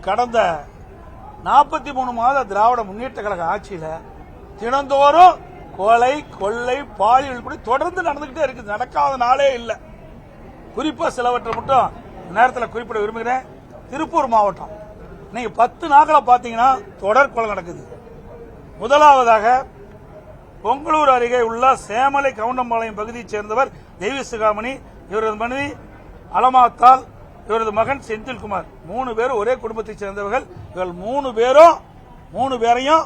கடந்த 43 மாத திராவிட முன்னேற்ற கழக ஆட்சியில தினந்தோறும் கொலை, கொள்ளை, பாலியல் இப்படி தொடர்ந்து நடந்துகிட்டே இருக்குது. நடக்காத நாளே இல்லை. குறிப்பா சிலவற்றை மட்டும் நேரத்தில் குறிப்பிட விரும்புகிறேன். திருப்பூர் மாவட்டம் நீங்க 10 நாட்களை பாத்தீங்கன்னா தொடர் கொலை நடக்குது. முதலாவதாக பொங்கலூர் அருகே உள்ள சேமலை கவுண்டம்பாளையம் பகுதியைச் சேர்ந்தவர் தெய்வ சிகாமணி, இவரது மனைவி அலமாத்தால், இவரது மகன் செந்தில்குமார், 3 பேரும் ஒரே குடும்பத்தைச் சேர்ந்தவர்கள். இவர்கள் 3 பேரையும்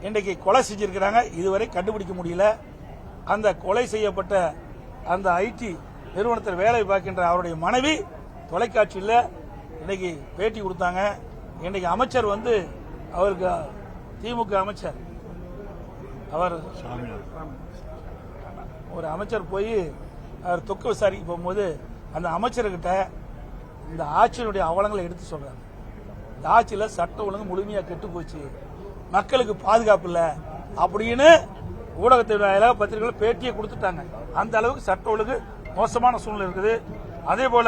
இன்றைக்கு கொலை செஞ்சிருக்கிறாங்க. இதுவரை கண்டுபிடிக்க முடியல. அந்த கொலை செய்யப்பட்ட அந்த ஐடி நிறுவனத்தில் வேலை பார்க்கின்ற அவருடைய மனைவி தொலைக்காட்சியில் இன்னைக்கு பேட்டி கொடுத்தாங்க. இன்னைக்கு அமைச்சர் வந்து அவருக்கு திமுக அமைச்சர் அவர் ஒரு அமைச்சர் போய் அவர் தொக்க விசாரிக்க போகும்போது அந்த அமைச்சர்கிட்ட இந்த ஆட்சியினுடைய அவலங்களை எடுத்து சொல்றாங்க. இந்த ஆட்சியில் சட்ட ஒழுங்கு முழுமையா கெட்டு போச்சு, மக்களுக்கு பாதுகாப்பு இல்ல அப்படின்னு ஊடகத்தின் வாயிலாக பத்திரிகைகள் பேட்டியை கொடுத்துட்டாங்க. அந்த அளவுக்கு சட்ட ஒழுங்கு மோசமான சூழ்நிலை இருக்குது. அதே போல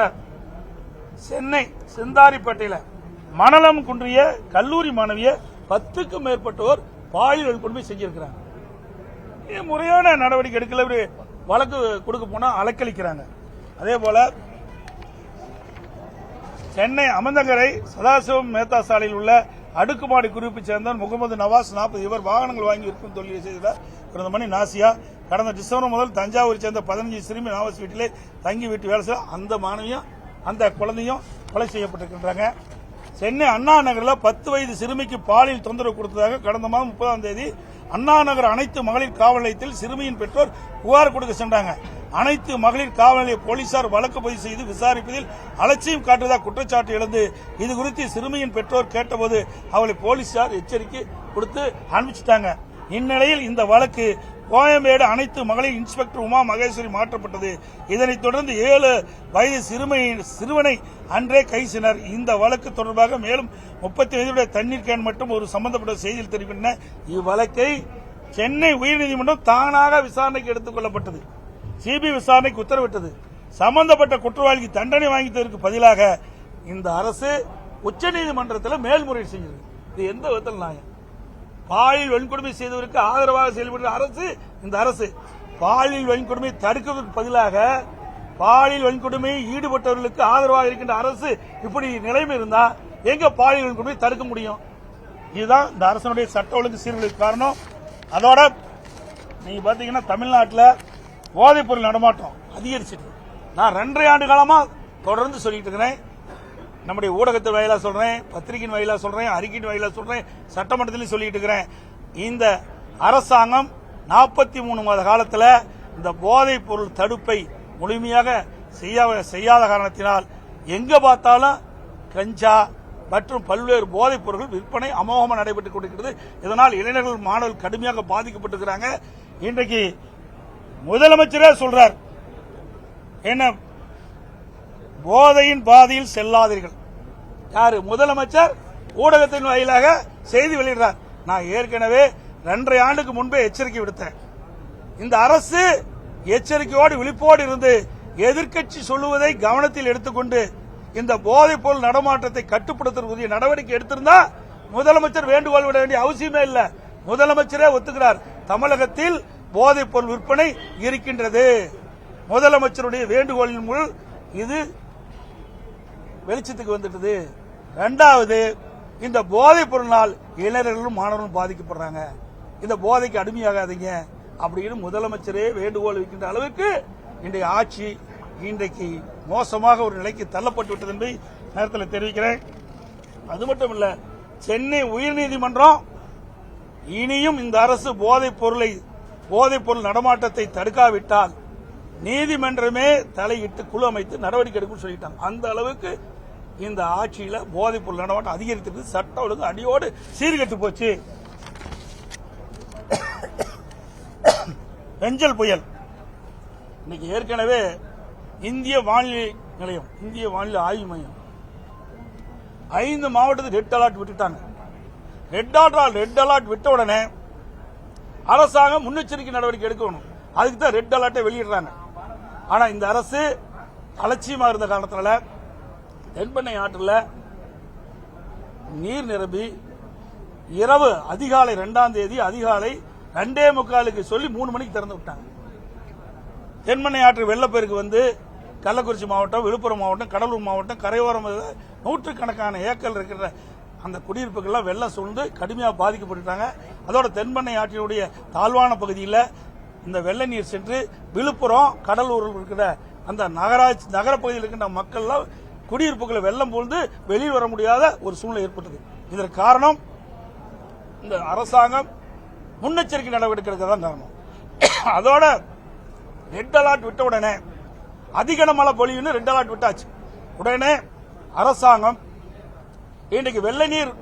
சென்னை சிந்தாரிப்பேட்டையில மணலம் குன்றிய கல்லூரி மாணவிய 10க்கும் மேற்பட்டோர் பாலியல் கொடுமை செஞ்சிருக்கிறாங்க. முறையான நடவடிக்கை எடுக்கல. வழக்கு கொடுக்க போனா அலக்களிக்கிறாங்க. அதே போல சென்னை அமந்தகரை சதாசிவம் மேத்தா சாலையில் உள்ள அடுக்குமாடி குரூப்பை சேர்ந்தவர் முகமது நவாஸ் 40 இவர் வாகனங்கள் வாங்கி விற்கும் தொழிலை செய்தார். பிறந்த மணி நாசியா கடந்த டிசம்பர் முதல் தஞ்சாவூரை சேர்ந்த 15 சிறுமி நவாஸ் வீட்டிலே தங்கி வீட்டு வேலை செய்ய அந்த மாணவியும் அந்த குழந்தையும் கொலை செய்யப்பட்டிருக்கின்றாங்க. சென்னை அண்ணா நகரில் 10 வயது சிறுமிக்கு பாலியல் தொந்தரவு கொடுத்ததாக கடந்த மாதம் 30ஆம் தேதி அண்ணா நகர் அனைத்து மகளிர் காவல் நிலையத்தில் சிறுமியின் பெற்றோர் புகார் கொடுக்க சென்றாங்க. அனைத்து மகளிர் காவல் நிலைய போலீசார் வழக்கு பதிவு செய்து விசாரிப்பதில் அலட்சியம் காட்டுவதாக குற்றச்சாட்டு எழுந்து இது குறித்து சிறுமியின் பெற்றோர் கேட்டபோது அவளை போலீசார் எச்சரிக்கை கொடுத்து அனுப்பிச்சிட்டாங்க. இந்நிலையில் இந்த வழக்கு கோயம்பேடு அனைத்து மகளிர் இன்ஸ்பெக்டர் உமா மகேஸ்வரி மாற்றப்பட்டது. இதனைத் தொடர்ந்து 7 வயது சிறுவனை அன்றே கைசினர். இந்த வழக்கு தொடர்பாக மேலும் 35 தண்ணீர் கேன் மற்றும் ஒரு சம்பந்தப்பட்ட செய்தியில் தெரிவிக்கின்றன. இவ்வழக்கை சென்னை உயர்நீதிமன்றம் தானாக விசாரணைக்கு எடுத்துக் கொள்ளப்பட்டது. சிபிஐ விசாரணைக்கு உத்தரவிட்டது. சம்பந்தப்பட்ட குற்றவாளிக்கு தண்டனை வாங்கியதற்கு பதிலாக இந்த அரசு உச்சநீதிமன்றத்தில் மேல்முறையீடு செஞ்சது. இது எந்த விதத்தில் நியாயம்? பாலியல் வன்கொடுமை செய்தவருக்கு ஆதரவாக செயல்படுகிற அரசு இந்த அரசு. பாலியல் வன்கொடுமை தடுக்கிறதுக்கு பதிலாக பாலியல் வன்கொடுமையில் ஈடுபட்டவர்களுக்கு ஆதரவாக இருக்கின்ற அரசு இப்படி நிலைமை இருந்தா எங்க பாலியல் வன்கொடுமை தடுக்க முடியும்? இதுதான் இந்த அரசனுடைய சட்ட ஒழுங்கு சீர்குலைக்கு காரணம். அதோட நீங்க பாத்தீங்கன்னா தமிழ்நாட்டில் போதைப் பொருள் நடமாட்டம் அதிகரிச்சிருக்கு. நான் 2.5 ஆண்டு காலமா தொடர்ந்து சொல்லிட்டு இருக்கிறேன். நம்முடைய ஊடகத்தின் வாயிலா சொல்றேன், பத்திரிகையின் வாயிலா சொல்றேன், அறிக்கையின் வாயிலா சொல்றேன், சட்டமன்றத்திலும் சொல்லிட்டு இருக்கிறேன். இந்த அரசாங்கம் 43 மாத காலத்தில் இந்த போதைப் பொருள் தடுப்பை முழுமையாக செய்யாத காரணத்தினால் எங்க பார்த்தாலும் கஞ்சா மற்றும் பல்வேறு போதைப் பொருட்கள் விற்பனை அமோகமாக நடைபெற்றுக் கொண்டிருக்கிறது. இதனால் இளைஞர்கள் மாணவர்கள் கடுமையாக பாதிக்கப்பட்டிருக்கிறாங்க. இன்றைக்கு முதலமைச்சரே சொல்றார், என்ன போதையின் பாதையில் செல்லாதீர்கள். யாரு? முதலமைச்சர் ஊடகத்தின் வாயிலாக செய்தி வெளியிடுறார். நான் ஏற்கனவே 2.5 ஆண்டுக்கு முன்பே எச்சரிக்கை விடுத்தேன். இந்த அரசு எச்சரிக்கையோடு விழிப்போடு இருந்து எதிர்க்கட்சி சொல்லுவதை கவனத்தில் எடுத்துக்கொண்டு இந்த போதைப் பொருள் நடமாட்டத்தை கட்டுப்படுத்த நடவடிக்கை எடுத்திருந்தா முதலமைச்சர் வேண்டுகோள் விட வேண்டிய அவசியமே இல்லை. முதலமைச்சரே ஒத்துக்கிறார், தமிழகத்தில் போதைப் பொருள் விற்பனை இருக்கின்றது. முதலமைச்சருடைய வேண்டுகோளின் மூலம் இது வெளிச்சத்துக்கு வந்துட்டது. 2வது, இந்த போதைப் பொருளால் இளைஞர்களும் மாணவர்களும் பாதிக்கப்படுறாங்க. இந்த போதைக்கு அடிமையாகாதீங்க அப்படின்னு முதலமைச்சரே வேண்டுகோள் வைக்கின்ற அளவுக்கு இன்றைய ஆட்சி இன்றைக்கு மோசமாக ஒரு நிலைக்கு தள்ளப்பட்டு விட்டது என்பதை நேரத்தில் தெரிவிக்கிறேன். அது மட்டும் இல்ல, சென்னை உயர்நீதிமன்றம் இனியும் இந்த அரசு போதைப் பொருள் நடமாட்டத்தை தடுக்காவிட்டால் நீதிமன்றமே தலையிட்டு குழு அமைத்து நடவடிக்கை எடுக்கும் சொல்லிட்டாங்க. அந்த அளவுக்கு இந்த ஆட்சியில போதைப் பொருள் நடமாட்டம் அதிகரித்திருக்கு. சட்ட ஒழுங்கு அடியோடு சீர்கெட்டு போச்சு. பெஞ்சல் புயல் இன்னைக்கு ஏற்கனவே இந்திய வானிலை நிலையம், இந்திய வானிலை ஆய்வு மையம் 5 மாவட்டத்துக்கு ரெட் அலர்ட் விட்டுட்டாங்க. ரெட் அலர்ட் விட்ட உடனே அரசாங்கம் முன்னெச்சரிக்கை நடவடிக்கை எடுக்கணும். அதுக்கு தான் ரெட் அலர்ட்டை வெளியிடுறாங்க. ஆனா இந்த அரசு அலட்சியமா இருந்த காரணத்தினால தென்பெண்ணை ஆற்றில் நீர் நிரம்பி இரவு அதிகாலை 2ஆம் தேதி அதிகாலை 2:45 சொல்லி 3 மணிக்கு திறந்து விட்டாங்க. தென்மனை ஆற்று வெள்ளப்பெருக்கு வந்து கள்ளக்குறிச்சி மாவட்டம், விழுப்புரம் மாவட்டம், கடலூர் மாவட்டம் கரையோரம் நூற்றுக்கணக்கான ஏக்கர் இருக்கிற அந்த குடியிருப்புகள்லாம் வெள்ளம் சூழ்ந்து கடுமையாக பாதிக்கப்பட்டுட்டாங்க. அதோட தென்மனை ஆற்றினுடைய தாழ்வான பகுதியில் இந்த வெள்ள நீர் சென்று விழுப்புரம், கடலூரில் இருக்கிற அந்த நகர பகுதியில் இருக்கின்ற மக்கள்லாம் குடியிருப்புகளை வெள்ளம் போழ்ந்து வெளியில் வர முடியாத ஒரு சூழ்நிலை ஏற்பட்டது. இதற்கு காரணம் இந்த அரசாங்கம் முன்னெச்சரிக்கை நடவடிக்கை எடுக்க தான் காரணம். அதோட ரெட் அலர்ட் விட்ட உடனே அதிக மழை பொழிவுன்னு ரெட் அலர்ட் விட்டாச்சு. உடனே அரசாங்கம் இன்றைக்கு வெள்ள நீர்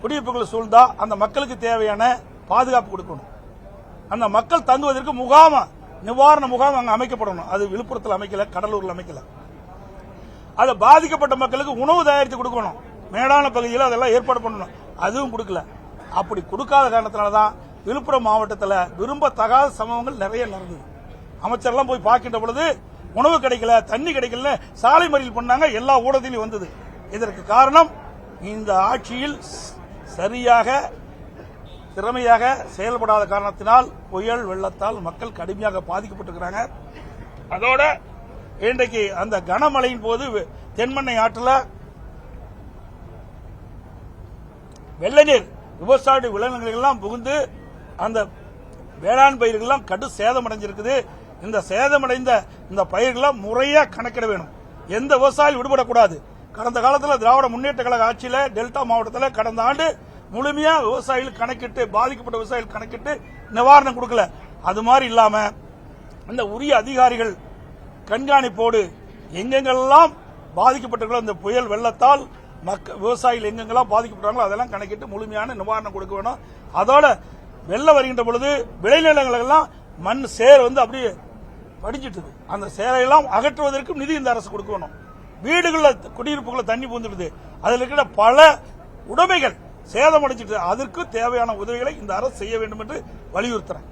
குடியிருப்புகள் சூழ்ந்தா அந்த மக்களுக்கு தேவையான பாதுகாப்பு கொடுக்கணும். அந்த மக்கள் தங்குவதற்கு நிவாரண முகாம் அங்க அமைக்கப்படணும். அது விழுப்புரத்தில் அமைக்கல, கடலூரில் அமைக்கல. அது பாதிக்கப்பட்ட மக்களுக்கு உணவு தயாரித்து கொடுக்கணும். மேடான பகுதியில் அதெல்லாம் ஏற்பாடு பண்ணணும். அதுவும் கொடுக்கல. அப்படி கொடுக்காத காரணத்தினால்தான் விழுப்புரம் மாவட்டத்தில் விரும்பத்தகாத சம்பவங்கள் நிறைய நடந்தது. அமைச்சர்லாம் போய் பார்க்கின்ற பொழுது உணவு கிடைக்கல, தண்ணி கிடைக்கல, சாலை மறியல் பண்ணாங்க. எல்லா ஊடகத்திலும் வந்தது. இதற்கு காரணம் இந்த ஆட்சியில் சரியாக திறமையாக செயல்படாத காரணத்தினால் புயல் வெள்ளத்தால் மக்கள் கடுமையாக பாதிக்கப்பட்டிருக்கிறாங்க. அதோட இன்றைக்கு அந்த கனமழையின் போது தென்மண்ணை ஆற்றில் வெள்ள நீர் விவசாய விளைநிலங்களெல்லாம் புகுந்து அந்த வேளாண் பயிர்கள்லாம் கடு சேதமடைஞ்சிருக்குது. இந்த சேதமடைந்த இந்த பயிர்கள்லாம் முறையா கணக்கிட வேணும். எந்த விவசாயியும் விடுபடக்கூடாது. கடந்த காலத்தில் திராவிட முன்னேற்ற கழக ஆட்சியில் டெல்டா மாவட்டத்தில் கடந்த ஆண்டு முழுமையா விவசாயிகள் கணக்கிட்டு, பாதிக்கப்பட்ட விவசாயிகள் கணக்கிட்டு நிவாரணம் கொடுக்கல. அது மாதிரி இல்லாம இந்த உரிய அதிகாரிகள் கண்காணிப்போடு எங்கெங்கெல்லாம் பாதிக்கப்பட்டிருக்கிறோம் இந்த புயல் வெள்ளத்தால் விவசாயிகள் எங்கெங்கெல்லாம் பாதிக்கப்பட்டாங்களோ அதெல்லாம் கணக்கிட்டு முழுமையான நிவாரணம் கொடுக்க வேணும். அதோட வெள்ளம் வருகின்ற பொழுது விளைநிலங்களெல்லாம் மண் சேர் வந்து அப்படியே படிஞ்சிட்டு அந்த சேரையெல்லாம் அகற்றுவதற்கும் நிதி இந்த அரசு கொடுக்க வேணும். வீடுகளில் குடியிருப்புகளை தண்ணி பூந்துடுது. அதில் இருக்கிற பல உடைமைகள் சேதமடைஞ்சிட்டு அதற்கு தேவையான உதவிகளை இந்த அரசு செய்ய வேண்டும் என்று வலியுறுத்துறேன்.